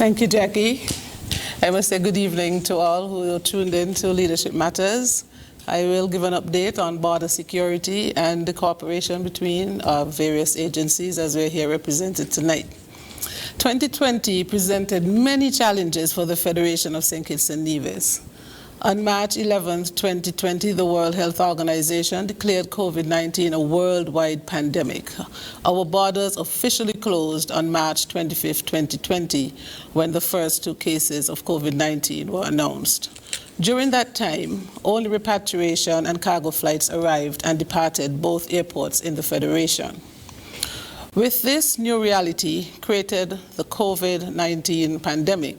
Thank you, Jackie. I must say good evening to all who are tuned in to Leadership Matters. I will give an update on border security and the cooperation between various agencies as we're here represented tonight. 2020 presented many challenges for the Federation of St. Kitts and Nevis. On March 11, 2020, the World Health Organization declared COVID-19 a worldwide pandemic. Our borders officially closed on March 25, 2020, when the first 2 cases of COVID-19 were announced. During that time, only repatriation and cargo flights arrived and departed both airports in the Federation. With this new reality created the COVID-19 pandemic,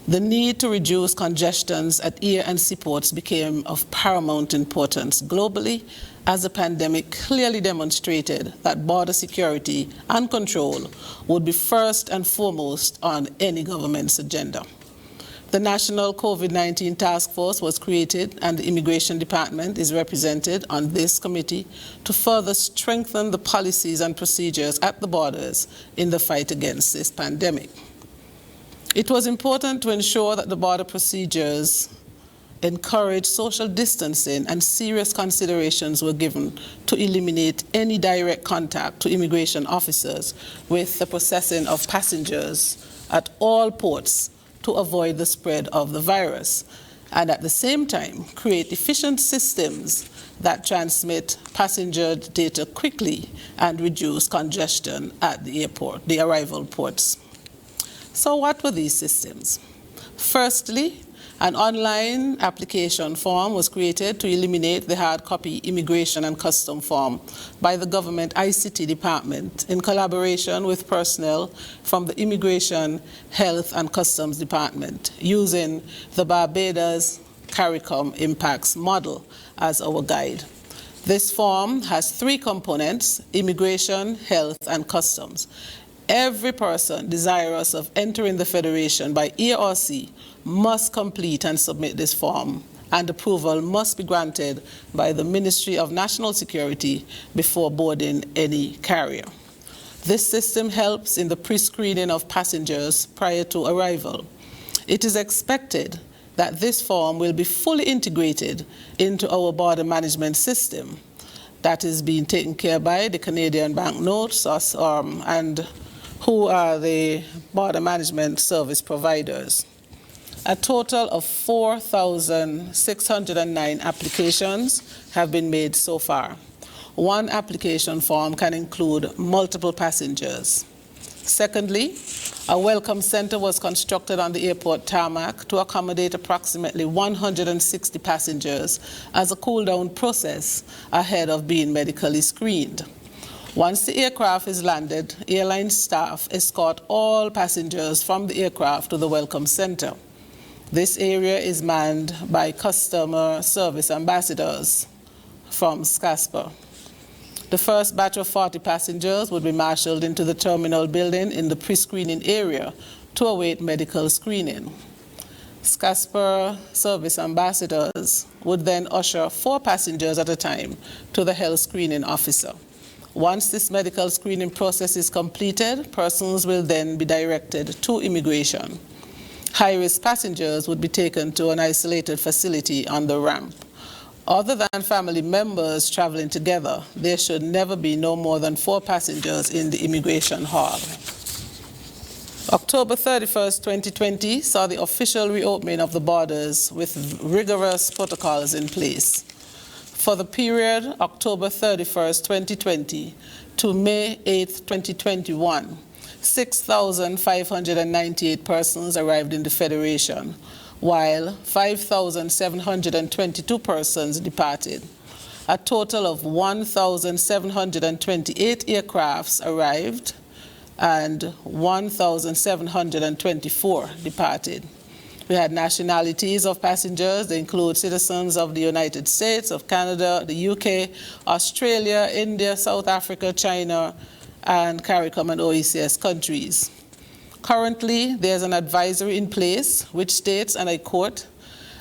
the need to reduce congestions at air and seaports became of paramount importance globally, as the pandemic clearly demonstrated that border security and control would be first and foremost on any government's agenda. The National COVID-19 Task Force was created, and the Immigration Department is represented on this committee to further strengthen the policies and procedures at the borders in the fight against this pandemic. It was important to ensure that the border procedures encourage social distancing, and serious considerations were given to eliminate any direct contact to immigration officers with the processing of passengers at all ports to avoid the spread of the virus, and at the same time create efficient systems that transmit passenger data quickly and reduce congestion at the airport, the arrival ports. So what were these systems? Firstly, an online application form was created to eliminate the hard copy immigration and custom form by the government ICT department in collaboration with personnel from the Immigration, Health and Customs Department, using the Barbados CARICOM impacts model as our guide. This form has 3 components: immigration, health and customs. Every person desirous of entering the Federation by air or sea must complete and submit this form, and approval must be granted by the Ministry of National Security before boarding any carrier. This system helps in the pre-screening of passengers prior to arrival. It is expected that this form will be fully integrated into our border management system that is being taken care by the Canadian banknotes and who are the border management service providers. A total of 4,609 applications have been made so far. One application form can include multiple passengers. Secondly, a welcome center was constructed on the airport tarmac to accommodate approximately 160 passengers as a cool-down process ahead of being medically screened. Once the aircraft is landed, airline staff escort all passengers from the aircraft to the welcome center. This area is manned by customer service ambassadors from SCASPA. The first batch of 40 passengers would be marshaled into the terminal building in the pre-screening area to await medical screening. SCASPA service ambassadors would then usher 4 passengers at a time to the health screening officer. Once this medical screening process is completed, persons will then be directed to immigration. High-risk passengers would be taken to an isolated facility on the ramp. Other than family members traveling together, there should never be no more than 4 passengers in the immigration hall. October 31st, 2020 saw the official reopening of the borders with rigorous protocols in place. For the period October 31st, 2020 to May 8th, 2021, 6,598 persons arrived in the Federation, while 5,722 persons departed. A total of 1,728 aircrafts arrived and 1,724 departed. We had nationalities of passengers. They include citizens of the United States, of Canada, the UK, Australia, India, South Africa, China, and CARICOM and OECS countries. Currently, there's an advisory in place which states, and I quote,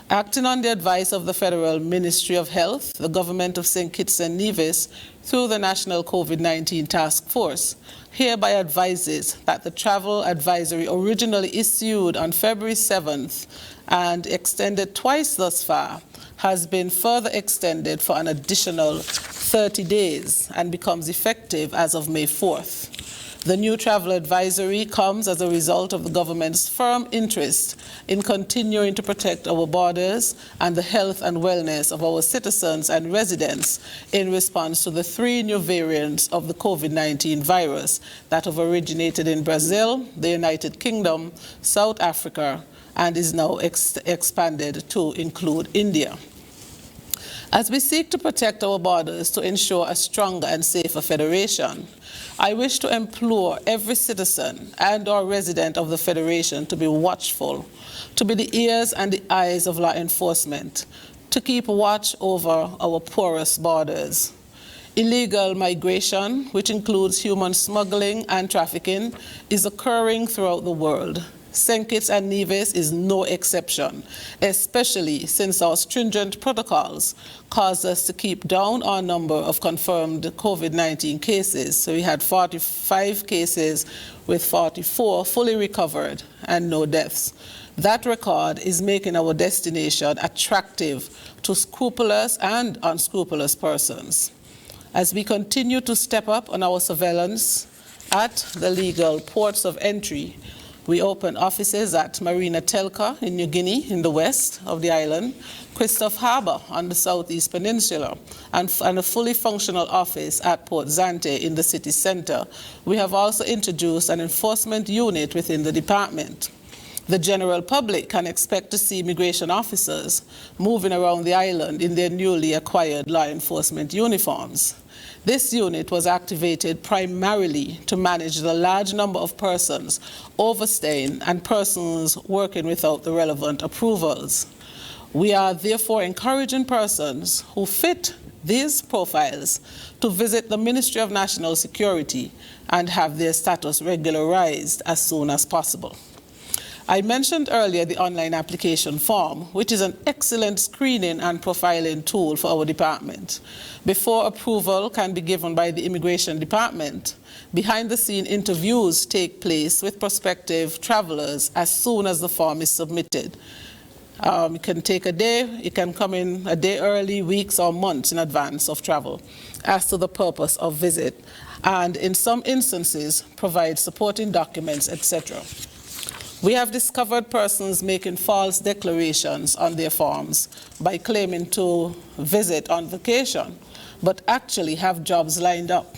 "Acting on the advice of the Federal Ministry of Health, the Government of St. Kitts and Nevis, through the National COVID-19 Task Force, hereby advises that the travel advisory originally issued on February 7th and extended twice thus far has been further extended for an additional 30 days and becomes effective as of May 4th. The new travel advisory comes as a result of the government's firm interest in continuing to protect our borders and the health and wellness of our citizens and residents in response to the 3 new variants of the COVID-19 virus that have originated in Brazil, the United Kingdom, South Africa, and is now expanded to include India. As we seek to protect our borders to ensure a stronger and safer federation, I wish to implore every citizen and or resident of the Federation to be watchful, to be the ears and the eyes of law enforcement, to keep watch over our porous borders. Illegal migration, which includes human smuggling and trafficking, is occurring throughout the world. St. Kitts and Nevis is no exception, especially since our stringent protocols caused us to keep down our number of confirmed COVID-19 cases. So we had 45 cases with 44 fully recovered and no deaths. That record is making our destination attractive to scrupulous and unscrupulous persons. As we continue to step up on our surveillance at the legal ports of entry, we open offices at Marina Telka in New Guinea in the west of the island, Christophe Harbour on the southeast peninsula, and a fully functional office at Port Zante in the city centre. We have also introduced an enforcement unit within the department. The general public can expect to see immigration officers moving around the island in their newly acquired law enforcement uniforms. This unit was activated primarily to manage the large number of persons overstaying and persons working without the relevant approvals. We are therefore encouraging persons who fit these profiles to visit the Ministry of National Security and have their status regularized as soon as possible. I mentioned earlier the online application form, which is an excellent screening and profiling tool for our department. Before approval can be given by the Immigration Department, behind-the-scene interviews take place with prospective travelers as soon as the form is submitted. It can take a day, it can come in a day early, weeks or months in advance of travel, as to the purpose of visit, and in some instances provide supporting documents, etc. We have discovered persons making false declarations on their forms by claiming to visit on vacation, but actually have jobs lined up.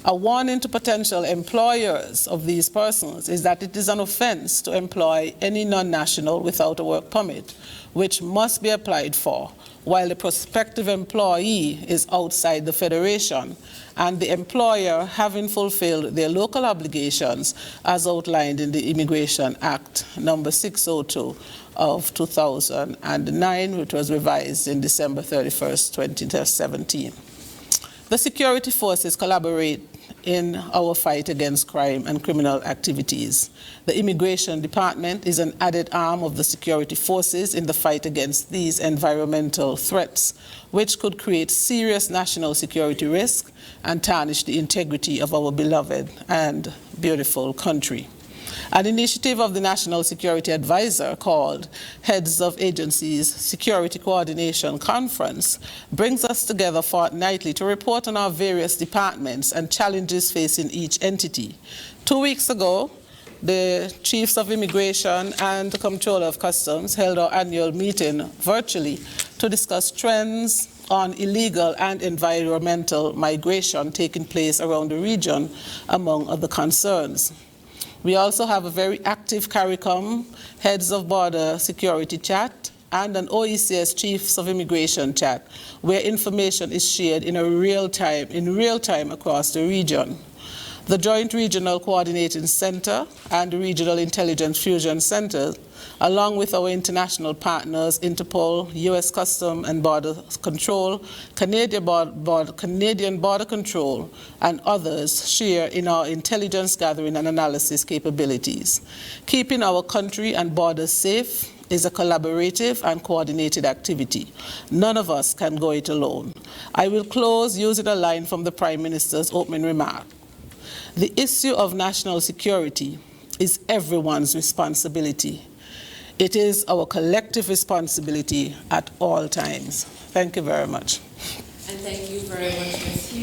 A warning to potential employers of these persons is that it is an offense to employ any non-national without a work permit, which must be applied for, while the prospective employee is outside the Federation, and the employer having fulfilled their local obligations as outlined in the Immigration Act number 602 of 2009, which was revised in December 31st, 2017. The security forces collaborate in our fight against crime and criminal activities. The Immigration Department is an added arm of the security forces in the fight against these environmental threats, which could create serious national security risk and tarnish the integrity of our beloved and beautiful country. An initiative of the National Security Advisor called Heads of Agencies Security Coordination Conference brings us together fortnightly to report on our various departments and challenges facing each entity. 2 weeks ago, the Chiefs of Immigration and the Comptroller of Customs held our annual meeting virtually to discuss trends on illegal and environmental migration taking place around the region, among other concerns. We also have a very active CARICOM Heads of Border Security chat and an OECS Chiefs of Immigration chat, where information is shared in real time across the region. The Joint Regional Coordinating Center and the Regional Intelligence Fusion Center, along with our international partners, Interpol, U.S. Customs and Border Control, Canadian Border Control, and others share in our intelligence gathering and analysis capabilities. Keeping our country and borders safe is a collaborative and coordinated activity. None of us can go it alone. I will close using a line from the Prime Minister's opening remark. The issue of national security is everyone's responsibility. It is our collective responsibility at all times. Thank you very much. And thank you very much, Ms. Hughes.